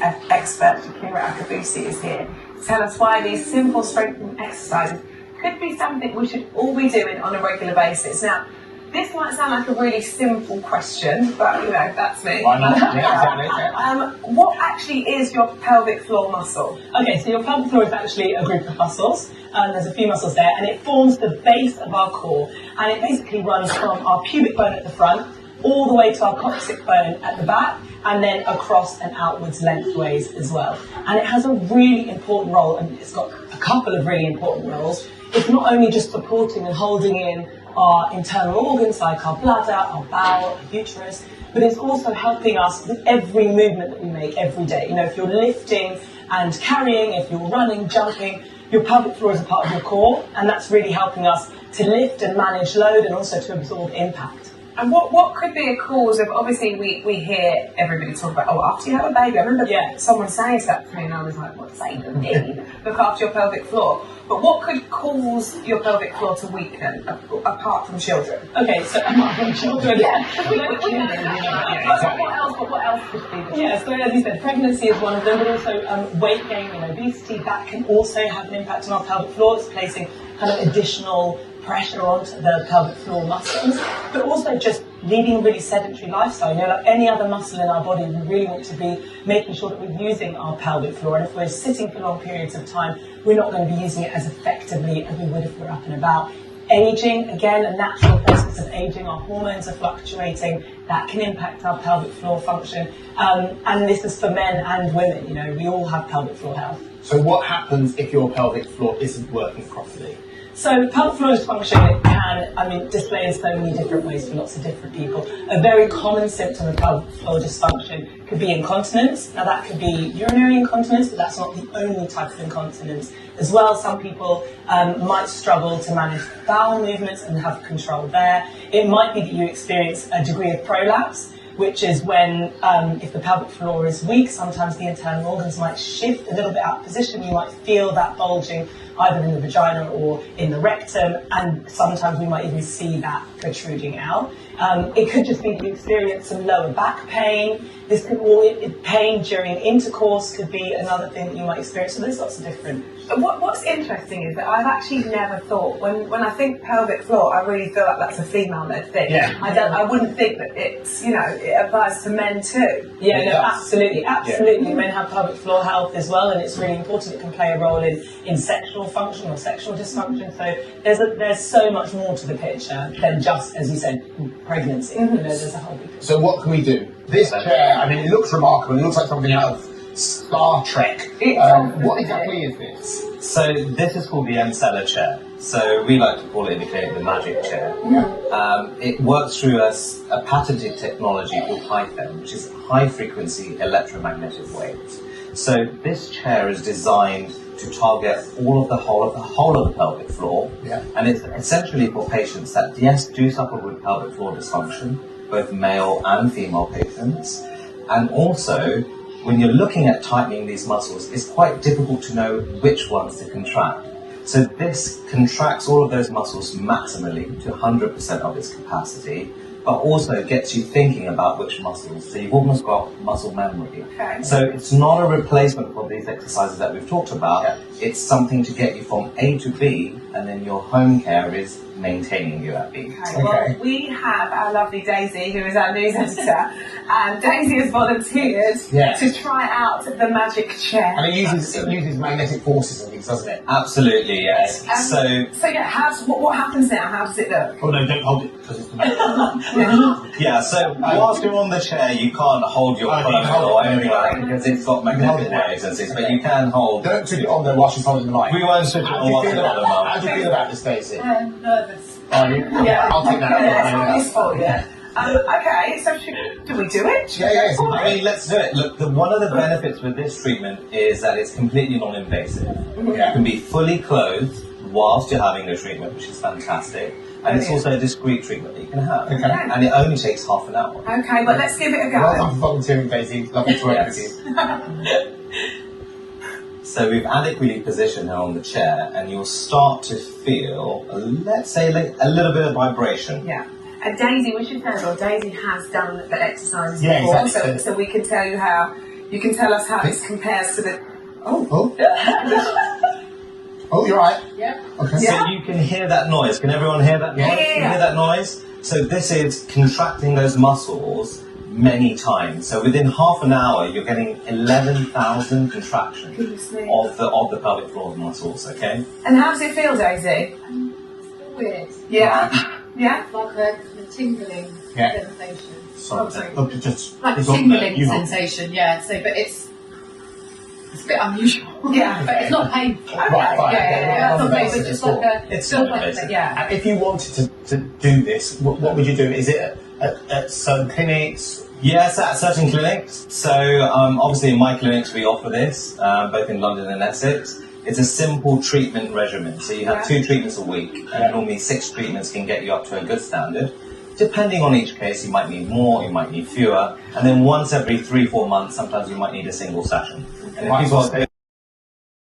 expert, Shakira Akabusi, is here to tell us why these simple strengthening exercises could be something we should all be doing on a regular basis. Now, this might sound like a really simple question, but you know, that's me. Why not? Yeah, exactly. What actually is your pelvic floor muscle? Okay, so your pelvic floor is actually a group of muscles. There's a few muscles there, and it forms the base of our core. And it basically runs from our pubic bone at the front all the way to our coccyx bone at the back, and then across and outwards lengthways as well. And it has a really important role, and it's got a couple of really important roles. It's not only just supporting and holding in our internal organs like our bladder, our bowel, our uterus, but it's also helping us with every movement that we make every day. You know, if you're lifting and carrying, if you're running, jumping, your pelvic floor is a part of your core, and that's really helping us to lift and manage load and also to absorb impact. And what could be a cause of, obviously we hear everybody talk about, oh, after you have a baby, I remember someone saying that to me and I was like, what does that even mean? Look after your pelvic floor. But what could cause your pelvic floor to weaken, apart from children? Okay, so apart from children, What else could be? Yeah, so as you said, pregnancy is one of them, but also weight gain and obesity, that can also have an impact on our pelvic floor. It's placing kind of additional pressure onto the pelvic floor muscles, but also just leading a really sedentary lifestyle. You know, like any other muscle in our body, we really want to be making sure that we're using our pelvic floor, and if we're sitting for long periods of time, we're not going to be using it as effectively as we would if we're up and about. Aging, again, a natural process of aging, our hormones are fluctuating, that can impact our pelvic floor function, and this is for men and women. You know, we all have pelvic floor health. So what happens if your pelvic floor isn't working properly? So pelvic floor dysfunction, it can, display in so many different ways for lots of different people. A very common symptom of pelvic floor dysfunction could be incontinence. Now that could be urinary incontinence, but that's not the only type of incontinence. As well, some people might struggle to manage bowel movements and have control there. It might be that you experience a degree of prolapse, which is when, if the pelvic floor is weak, sometimes the internal organs might shift a little bit out of position. You might feel that bulging either in the vagina or in the rectum, and sometimes we might even see that protruding out. It could just be that you experience some lower back pain. This could pain during intercourse could be another thing that you might experience. So there's lots of different. What's interesting is that I've actually never thought, when I think pelvic floor, I really feel like that's a female-led thing. Yeah. I wouldn't think that it's, it applies to men too. Yeah, no, absolutely. Yeah. Men have pelvic floor health as well, and it's really important. It can play a role in sexual function or sexual dysfunction. So there's so much more to the picture than just, as you said, pregnancy. Mm-hmm. There's a whole big picture. So what can we do? This chair, it looks remarkable. It looks like something out of Star Trek. What exactly is this? So this is called the Emsella chair. So we like to call it in the clinic the magic chair. It works through a patented technology called HIFEM, which is high frequency electromagnetic waves. So this chair is designed to target the whole of the pelvic floor, and it's essentially for patients that do suffer with pelvic floor dysfunction, both male and female patients, and also when you're looking at tightening these muscles, it's quite difficult to know which ones to contract. So this contracts all of those muscles maximally to 100% of its capacity, but also gets you thinking about which muscles. So you've almost got muscle memory. Okay. So it's not a replacement for these exercises that we've talked about. It's something to get you from A to B, and then your home care is maintaining you at B. Okay. Well, we have our lovely Daisy, who is our news editor, and Daisy has volunteered to try out the magic chair. And it uses magnetic forces and things, doesn't it? Absolutely, yes. What happens now? How does it look? Oh no, don't hold it, because it's the magnet. Yeah, so whilst you're on the chair, you can't hold your phone or anything like that because it's got magnetic waves and things, but you can hold. Don't switch it on there while she's holding the mic. We won't switch it on while she's holding the mic. How do you feel about this, Daisy? Nervous. Yeah, I'll take that. Okay, so do we do it? Yeah. Let's do it. Look, one of the benefits with this treatment is that it's completely non-invasive. You can be fully clothed whilst you're having the treatment, which is fantastic. And it's also a discreet treatment that you can have. Okay. And it only takes half an hour. Okay, but let's give it a go. Well done for volunteering, Daisy. Lovely to work with you. So we've adequately positioned her on the chair, and you'll start to feel, let's say, a little bit of vibration. Yeah. And Daisy, we should tell her, Daisy has done the exercises before, exactly. So we can tell you how You can tell us how this compares to the. Oh, oh, you're right. Yeah. Okay. Yeah. So you can hear that noise. Can everyone hear that noise? Yeah. Can you hear that noise? So this is contracting those muscles many times. So within half an hour, you're getting 11,000 contractions Goodness me. of the pelvic floor muscles. Okay. And how does it feel, Daisy? Weird. Yeah. Yeah. Like a tingling Yeah. sensation. Sorry. Look, just Like a it's on tingling you hold. sensation, yeah. So, but it's a bit unusual. Yeah. But it's not painful. Right, fine. Yeah, it's not Okay. painful. It's just like a. It's feels not like invasive. Yeah. If you wanted to do this, what would you do? Is it at certain clinics? Yes, at certain clinics. So obviously in my clinics we offer this, both in London and Essex. It's a simple treatment regimen. So you have 2 treatments a week, and normally 6 treatments can get you up to a good standard. Depending on each case, you might need more, you might need fewer, and then once every 3-4 months, sometimes you might need a single session. And if Right. people are